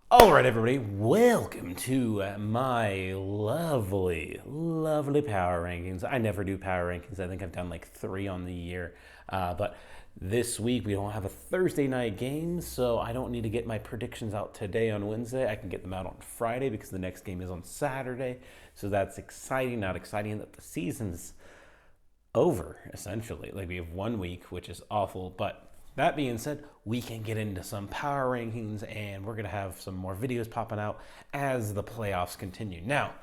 All right, everybody, welcome to my lovely, lovely power rankings. I never do power rankings. I think I've done like 3 on the year. But this week we don't have a Thursday night game, so I don't need to get my predictions out today on Wednesday. I can get them out on Friday because the next game is on Saturday. So that's exciting. Not exciting that the season's over, essentially. Like, we have 1 week, which is awful. But that being said, we can get into some power rankings, and we're going to have some more videos popping out as the playoffs continue. Now,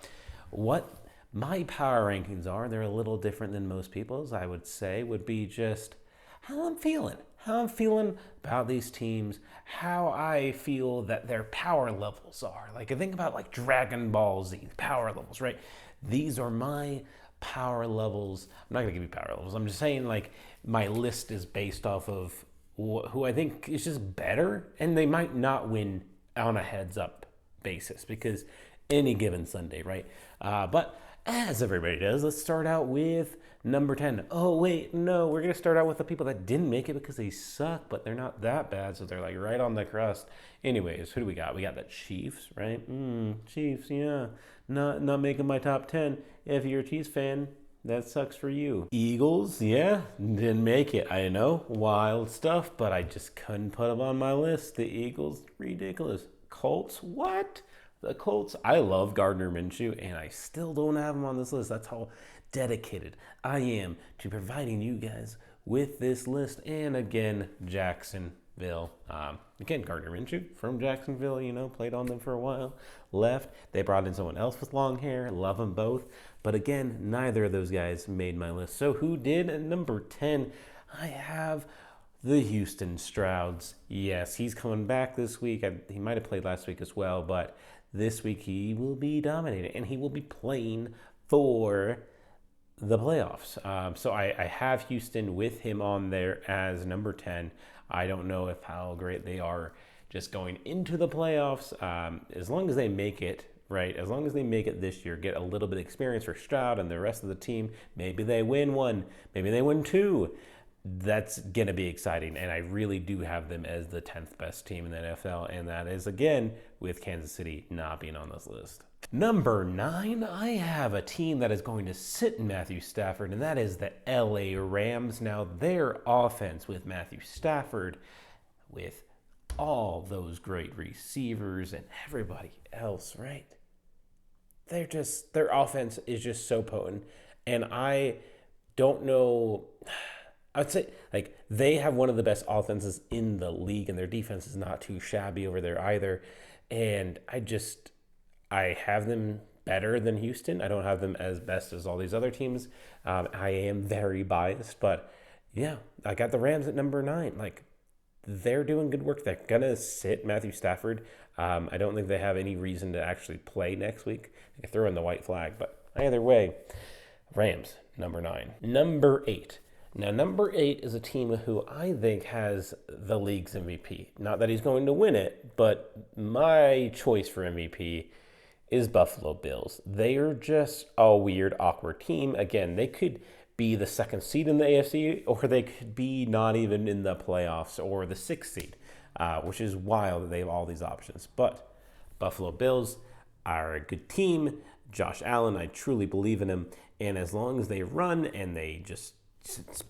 what my power rankings are, they're a little different than most people's, I would say, would be just how I'm feeling. How I'm feeling about these teams, how I feel that their power levels are. Like, I think about like Dragon Ball Z power levels, right? These are my power levels. I'm not gonna give you power levels. I'm just saying, like, my list is based off of who I think is just better, and they might not win on a heads up basis because any given Sunday, right? But as everybody does, let's start out with number 10. Oh, wait, no, we're going to start out with the people that didn't make it because they suck, but they're not that bad, so they're like right on the crust. Anyways, who do we got? We got the Chiefs, right? Chiefs, yeah. Not making my top 10. If you're a Chiefs fan, that sucks for you. Eagles, yeah, didn't make it. I know, wild stuff, but I just couldn't put them on my list. The Eagles, ridiculous. Colts, what? The Colts, I love Gardner Minshew, and I still don't have him on this list. That's how dedicated I am to providing you guys with this list. And again, Jacksonville. Again, Gardner Minshew from Jacksonville, played on them for a while, left. They brought in someone else with long hair. Love them both. But again, neither of those guys made my list. So who did? At number 10, I have the Houston Strouds. Yes, he's coming back this week. He might have played last week as well, but this week he will be dominating, and he will be playing for the playoffs. So I have Houston with him on there as number 10. I don't know if how great they are just going into the playoffs. As long as they make it, right? As long as they make it this year, get a little bit of experience for Stroud and the rest of the team. Maybe they win one, maybe they win two. That's going to be exciting, and I really do have them as the 10th best team in the NFL, and that is, again, with Kansas City not being on this list. Number 9, I have a team that is going to sit Matthew Stafford, and that is the LA Rams. Now, their offense with Matthew Stafford, with all those great receivers and everybody else, right? Their offense is just so potent, and I don't know. I'd say, like, they have one of the best offenses in the league, and their defense is not too shabby over there either. And I have them better than Houston. I don't have them as best as all these other teams. I am very biased, but yeah, I got the Rams at number 9. Like, they're doing good work. They're gonna sit Matthew Stafford. I don't think they have any reason to actually play next week. They throw in the white flag, but either way, Rams, number 9. Number 8. Now, number 8 is a team who I think has the league's MVP. Not that he's going to win it, but my choice for MVP is Buffalo Bills. They are just a weird, awkward team. Again, they could be the 2nd seed in the AFC, or they could be not even in the playoffs, or the 6th seed, which is wild that they have all these options. But Buffalo Bills are a good team. Josh Allen, I truly believe in him. And as long as they run and they just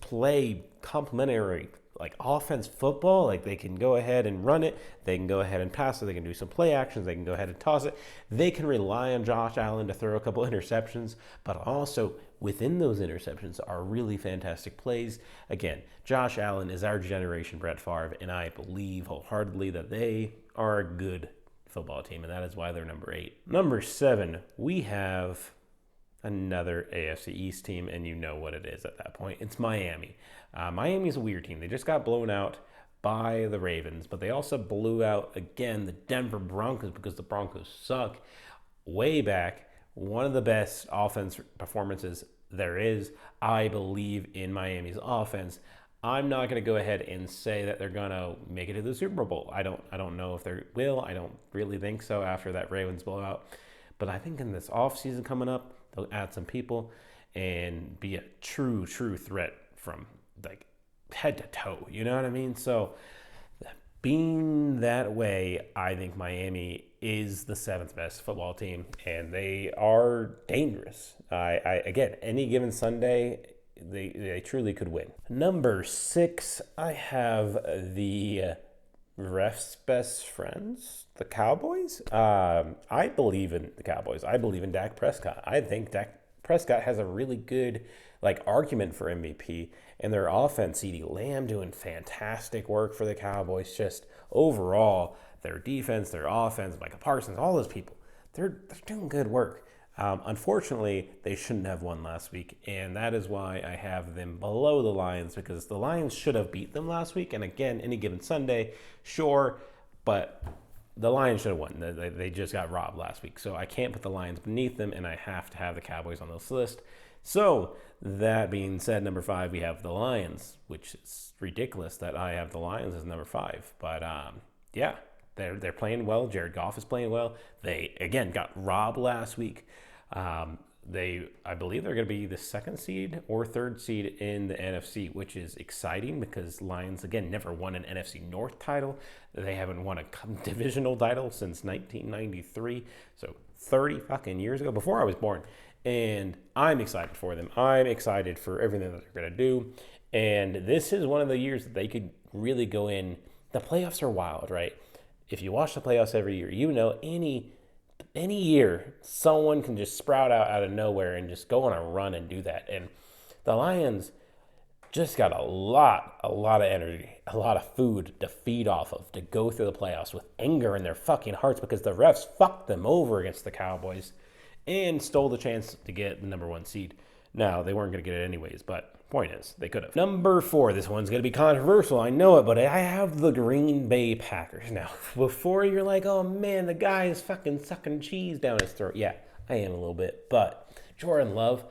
play complementary, like, offense football, like, they can go ahead and run it, they can go ahead and pass it, they can do some play actions, they can go ahead and toss it, they can rely on Josh Allen to throw a couple interceptions, but also within those interceptions are really fantastic plays. Again, Josh Allen is our generation Brett Favre, and I believe wholeheartedly that they are a good football team, and that is why they're number 8. Number 7, we have another AFC East team, and you know what it is at that point. It's Miami. Miami's a weird team. They just got blown out by the Ravens, but they also blew out, again, the Denver Broncos because the Broncos suck way back. One of the best offense performances there is. I believe in Miami's offense. I'm not going to go ahead and say that they're going to make it to the Super Bowl. I don't know if they will. I don't really think so after that Ravens blowout. But I think in this offseason coming up, they'll add some people and be a true threat from, like, head to toe. You know what I mean? So being that way, I think Miami is the seventh best football team, and they are dangerous. Again, any given Sunday, they truly could win. Number 6, I have the ref's best friends, the Cowboys. I believe in the Cowboys. I believe in Dak Prescott. I think Dak Prescott has a really good argument for MVP, and their offense, CeeDee Lamb doing fantastic work for the Cowboys. Just overall, their defense, their offense, Micah Parsons, all those people, they're doing good work. Unfortunately, they shouldn't have won last week, and that is why I have them below the Lions, because the Lions should have beat them last week. And again, any given Sunday, sure, but the Lions should have won. They just got robbed last week, so I can't put the Lions beneath them, and I have to have the Cowboys on this list. So that being said, number 5, we have the Lions, which is ridiculous that I have the Lions as number 5. But yeah, they're playing well. Jared Goff is playing well. They again got robbed last week. I believe they're going to be the 2nd seed or 3rd seed in the NFC, which is exciting because Lions, again, never won an NFC North title. They haven't won a divisional title since 1993, so 30 fucking years ago, before I was born. And I'm excited for them. I'm excited for everything that they're going to do. And this is one of the years that they could really go in. The playoffs are wild, right? If you watch the playoffs every year, you know any year, someone can just sprout out of nowhere and just go on a run and do that. And the Lions just got a lot of energy, a lot of food to feed off of, to go through the playoffs with anger in their fucking hearts because the refs fucked them over against the Cowboys and stole the chance to get the number 1 seed. Now, they weren't going to get it anyways, but point is, they could have. Number 4, this one's going to be controversial, I know it, but I have the Green Bay Packers. Now, before you're like, oh man, the guy is fucking sucking cheese down his throat. Yeah, I am a little bit, but Jordan Love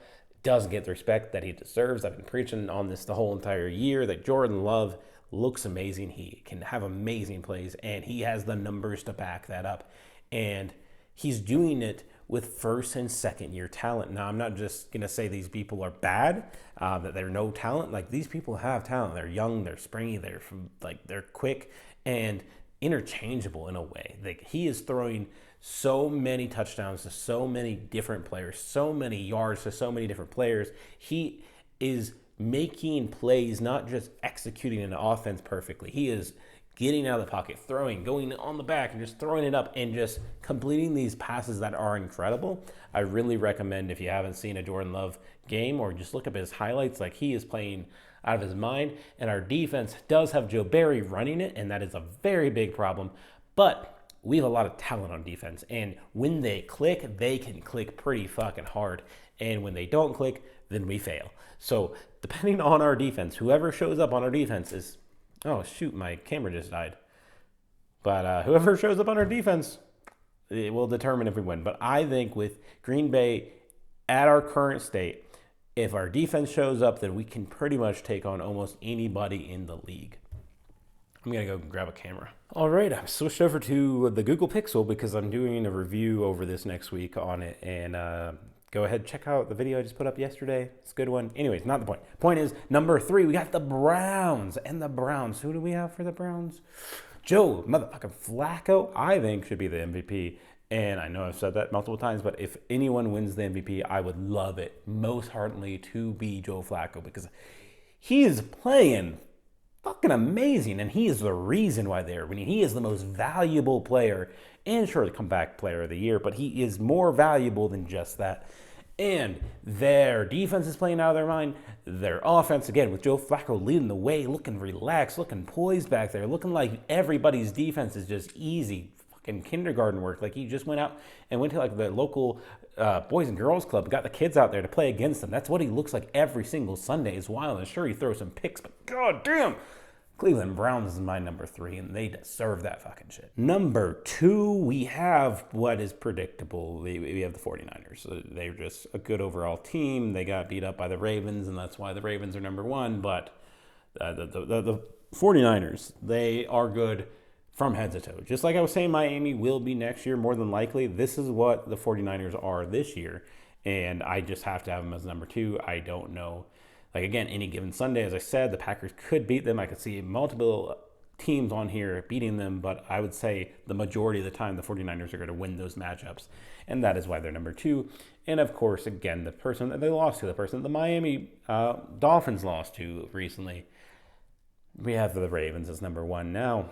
doesn't get the respect that he deserves. I've been preaching on this the whole entire year, that Jordan Love looks amazing. He can have amazing plays, and he has the numbers to back that up. And he's doing it with 1st and 2nd year talent. Now, I'm not just going to say these people are bad, that they're no talent. Like, these people have talent. They're young, they're springy, they're quick and interchangeable in a way. Like, he is throwing so many touchdowns to so many different players, so many yards to so many different players. He is making plays, not just executing an offense perfectly. He is getting out of the pocket, throwing, going on the back, and just throwing it up and just completing these passes that are incredible. I really recommend, if you haven't seen a Jordan Love game, or just look up his highlights, like, he is playing out of his mind. And our defense does have Joe Barry running it, and that is a very big problem. But we have a lot of talent on defense, and when they can click pretty fucking hard. And when they don't click, then we fail. So depending on our defense, whoever shows up on our defense is... Oh, shoot, my camera just died. But whoever shows up on our defense, it will determine if we win. But I think with Green Bay at our current state, if our defense shows up, then we can pretty much take on almost anybody in the league. I'm going to go grab a camera. All right, I've switched over to the Google Pixel because I'm doing a review over this next week on it. And go ahead, check out the video I just put up yesterday. It's a good one. Anyways, not the point. Point is, number 3, we got the Browns. And the Browns, who do we have for the Browns? Joe motherfucking Flacco, I think, should be the MVP. And I know I've said that multiple times, but if anyone wins the MVP, I would love it most heartily to be Joe Flacco, because he is playing fucking amazing, and he is the reason why they're winning. He is the most valuable player, and sure, the comeback player of the year, but he is more valuable than just that. And their defense is playing out of their mind. Their offense, again, with Joe Flacco leading the way, looking relaxed, looking poised back there, looking like everybody's defense is just easy fucking kindergarten work. Like, he just went out and went to like the local Boys and Girls Club, got the kids out there to play against them. That's what he looks like every single Sunday. Is wild, and sure, he throws some picks, but god damn, Cleveland Browns is my number 3, and they deserve that fucking shit. Number 2, we have what is predictable. We have the 49ers. They're just a good overall team. They got beat up by the Ravens, and that's why the Ravens are number 1. But the 49ers, they are good from head to toe. Just like I was saying, Miami will be next year, more than likely. This is what the 49ers are this year, and I just have to have them as number 2. I don't know. Like, again, any given Sunday, as I said, the Packers could beat them. I could see multiple teams on here beating them, but I would say the majority of the time the 49ers are going to win those matchups. And that is why they're number 2. And of course, again, the person that they lost to, the person the Miami Dolphins lost to recently, we have the Ravens as number 1. Now,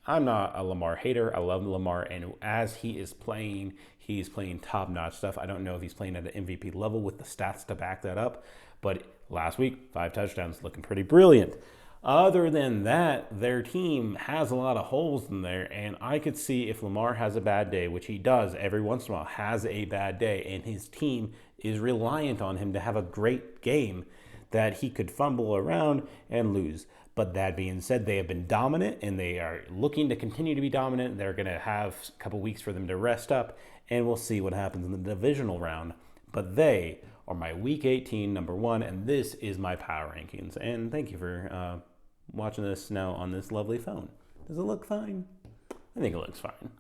I'm not a Lamar hater. I love Lamar, and as he's playing top-notch stuff. I don't know if he's playing at an MVP level with the stats to back that up, but last week, 5 touchdowns, looking pretty brilliant. Other than that, their team has a lot of holes in there, and I could see if Lamar has a bad day, which he does every once in a while, has a bad day, and his team is reliant on him to have a great game, that he could fumble around and lose. But that being said, they have been dominant, and they are looking to continue to be dominant. They're going to have a couple weeks for them to rest up, and we'll see what happens in the divisional round. But they are my Week 18 number 1, and this is my power rankings. And thank you for watching this now on this lovely phone. Does it look fine? I think it looks fine.